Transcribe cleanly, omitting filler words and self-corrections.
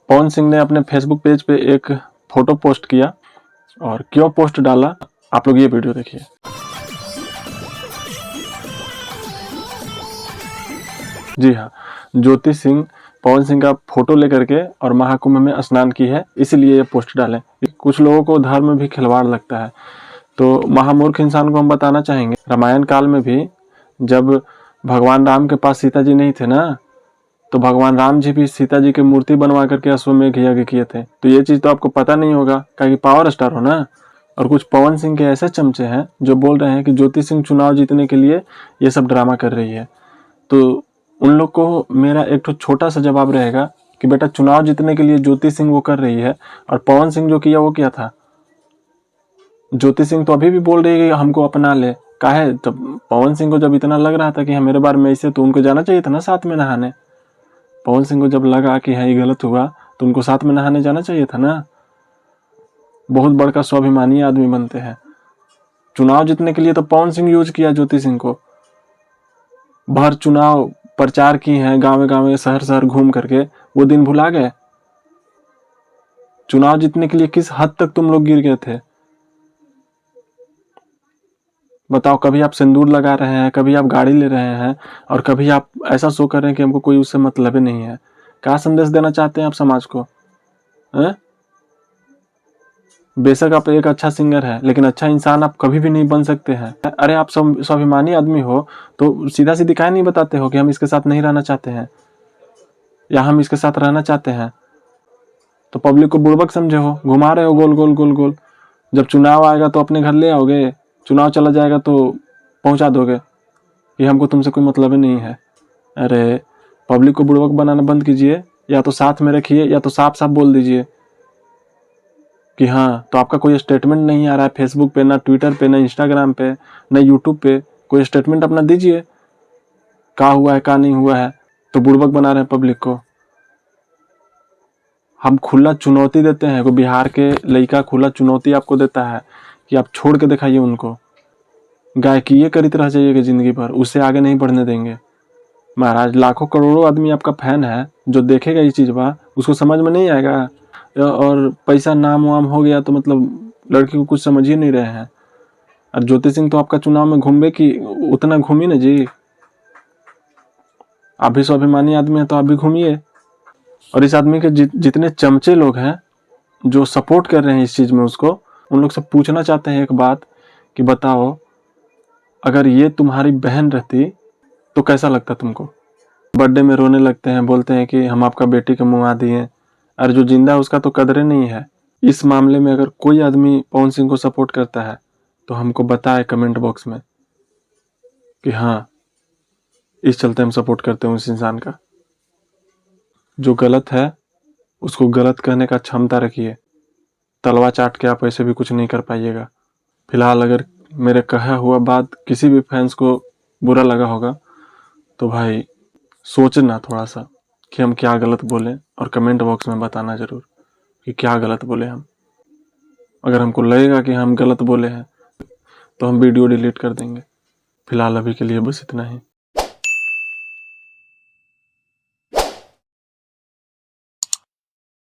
पवन सिंह ने अपने Facebook page पे एक फोटो पोस्ट किया, और क्यों पोस्ट डाला आप लोग ये वीडियो देखिए। जी हाँ, ज्योति सिंह पवन सिंह का फोटो लेकर के और महाकुंभ में स्नान की है, इसीलिए ये पोस्ट डालें। कुछ लोगों को धर्म में भी खिलवाड़ लगता है, तो महामूर्ख इंसान को हम बताना चाहेंगे, रामायण काल में भी जब भगवान राम के पास सीता जी नहीं थे ना, तो भगवान राम जी भी सीता जी की मूर्ति बनवा करके अश्वमेध यज्ञ किए थे। तो ये चीज तो आपको पता नहीं होगा, क्योंकि पावर स्टार हो ना। और कुछ पवन सिंह के ऐसे चमचे हैं जो बोल रहे हैं कि ज्योति सिंह चुनाव जीतने के लिए ये सब ड्रामा कर रही है। तो उन लोग को मेरा एक छोटा सा जवाब रहेगा कि बेटा, चुनाव जीतने के लिए ज्योति सिंह वो कर रही है, और पवन सिंह जो किया वो क्या था। ज्योति सिंह तो अभी भी बोल रही है कि हमको अपना ले, काहे। जब पवन सिंह को जब इतना लग रहा था कि हाँ मेरे बारे में ऐसे, तो उनको जाना चाहिए था ना साथ में नहाने। पवन सिंह को जब लगा कि हाँ ये गलत हुआ, तो उनको साथ में नहाने जाना चाहिए था ना। बहुत बड़का स्वाभिमानी आदमी बनते हैं। चुनाव जीतने के लिए तो पवन सिंह यूज किया ज्योति सिंह को, भर चुनाव प्रचार की है, गांव गांव शहर शहर घूम करके, वो दिन भुला गए। चुनाव जीतने के लिए किस हद तक तुम लोग गिर गए थे बताओ। कभी आप सिंदूर लगा रहे हैं, कभी आप गाड़ी ले रहे हैं, और कभी आप ऐसा शो कर रहे हैं कि हमको कोई उससे मतलब ही नहीं है। क्या संदेश देना चाहते हैं आप समाज को, हैं? बेशक आप एक अच्छा सिंगर है, लेकिन अच्छा इंसान आप कभी भी नहीं बन सकते हैं। अरे आप स्वाभिमानी आदमी हो, तो सीधा सीधी काहे नहीं बताते हो कि हम इसके साथ नहीं रहना चाहते हैं, या हम इसके साथ रहना चाहते हैं। तो पब्लिक को बुड़बक समझे हो, घुमा रहे हो गोल गोल गोल गोल। जब चुनाव आएगा तो अपने घर ले आओगे, चुनाव चला जाएगा तो पहुंचा दोगे कि हमको तुमसे कोई मतलब ही नहीं है। अरे पब्लिक को बुड़बक बनाना बंद कीजिए, या तो साथ में रखिए, या तो साफ साफ बोल दीजिए कि हाँ। तो आपका कोई स्टेटमेंट नहीं आ रहा है फेसबुक पे, ना ट्विटर पे, ना इंस्टाग्राम पे, ना यूट्यूब पे, कोई स्टेटमेंट अपना दीजिए, क्या हुआ है क्या नहीं हुआ है। तो बुड़बक बना रहे हैं पब्लिक को। हम खुला चुनौती देते हैं, को बिहार के लड़का खुला चुनौती आपको देता है कि आप छोड़ के दिखाइए उनको, गायकीय करीत रह जाइएगा जिंदगी भर, उससे आगे नहीं बढ़ने देंगे। महाराज लाखों करोड़ों आदमी आपका फैन है, जो देखेगा ये चीज बा, उसको समझ में नहीं आएगा। और पैसा नाम वाम हो गया तो मतलब लड़की को कुछ समझ ही नहीं रहे हैं। और ज्योति सिंह तो आपका चुनाव में घूमे कि उतना घूमी ना जी। आप भी स्वाभिमानी आदमी है तो आप भी घूमिए। और इस आदमी के जितने चमचे लोग हैं जो सपोर्ट कर रहे हैं इस चीज में उसको, उन लोग से पूछना चाहते हैं एक बात कि बताओ, अगर ये तुम्हारी बहन रहती तो कैसा लगता तुमको। बर्थडे में रोने लगते हैं, बोलते हैं कि हम आपका बेटी को मुआ दिए। और जो जिंदा है उसका तो कदर नहीं है। इस मामले में अगर कोई आदमी पवन सिंह को सपोर्ट करता है तो हमको बताए कमेंट बॉक्स में कि हाँ इस चलते हम सपोर्ट करते हैं उस इंसान का। जो गलत है उसको गलत कहने का क्षमता रखिए। तलवा चाट के आप ऐसे भी कुछ नहीं कर पाइएगा। फिलहाल अगर मेरे कहा हुआ बात किसी भी फैंस को बुरा लगा होगा तो भाई सोचना थोड़ा सा कि हम क्या गलत बोले, और कमेंट बॉक्स में बताना जरूर कि क्या गलत बोले हम। अगर हमको लगेगा कि हम गलत बोले हैं तो हम वीडियो डिलीट कर देंगे। फिलहाल अभी के लिए बस इतना ही।